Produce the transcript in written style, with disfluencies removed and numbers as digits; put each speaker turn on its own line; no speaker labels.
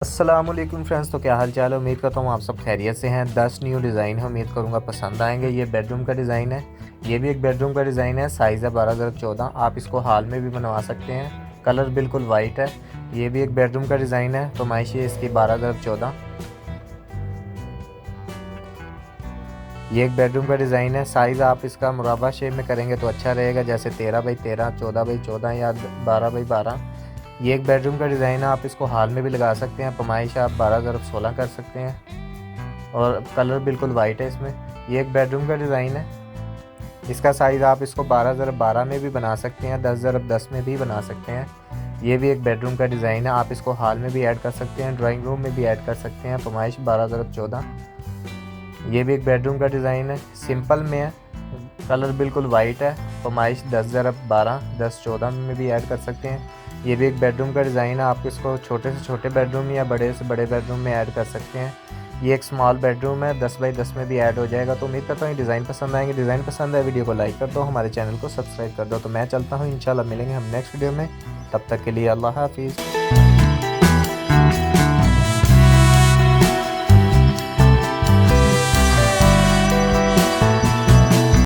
अस्सलामुअलैकुम फ्रेंड्स, तो क्या हाल चाल है। उम्मीद करता हूँ आप सब खैरियत से हैं। 10 न्यू डिज़ाइन है, उम्मीद करूँगा पसंद आएंगे। ये बेडरूम का डिज़ाइन है, ये भी एक बेडरूम का डिज़ाइन है। साइज़ है 12x14। आप इसको हॉल में भी बनवा सकते हैं। कलर बिल्कुल वाइट है। ये भी एक बेडरूम का डिज़ाइन है। फरमाइश है इसकी 12x14। ये एक बेडरूम का डिज़ाइन है। साइज़ आप इसका मुराबा शेप में करेंगे तो अच्छा रहेगा, जैसे 13x13, 14x14 या 12x12। ये एक बेडरूम का डिज़ाइन है। आप इसको हॉल में भी लगा सकते हैं। फरमाइश आप 12x16 कर सकते हैं और कलर बिल्कुल वाइट है इसमें। ये एक बेडरूम का डिज़ाइन है। इसका साइज़ आप इसको 12x12 में भी बना सकते हैं, 10x10 में भी बना सकते हैं। ये भी एक बेडरूम का डिज़ाइन है। आप इसको हॉल में भी ऐड कर सकते हैं, ड्राइंग रूम में भी ऐड कर सकते हैं। फरमाइश 12x14। ये भी एक बेडरूम का डिज़ाइन है, सिंपल में है। कलर बिल्कुल वाइट है। फरमाइश 10x12, 10x14 में भी ऐड कर सकते हैं। ये भी एक बेडरूम का डिज़ाइन है। आप इसको छोटे से छोटे बेडरूम या बड़े से बड़े बेडरूम में ऐड कर सकते हैं। ये एक स्मॉल बेडरूम है, 10x10 में भी ऐड हो जाएगा। तो उम्मीद करता हूँ ये डिज़ाइन पसंद आएंगे। डिज़ाइन पसंद है, वीडियो को लाइक कर दो, हमारे चैनल को सब्सक्राइब कर दो। तो मैं चलता हूँ, इंशाल्लाह मिलेंगे हम नेक्स्ट वीडियो में। तब तक के लिए अल्लाह हाफिज़।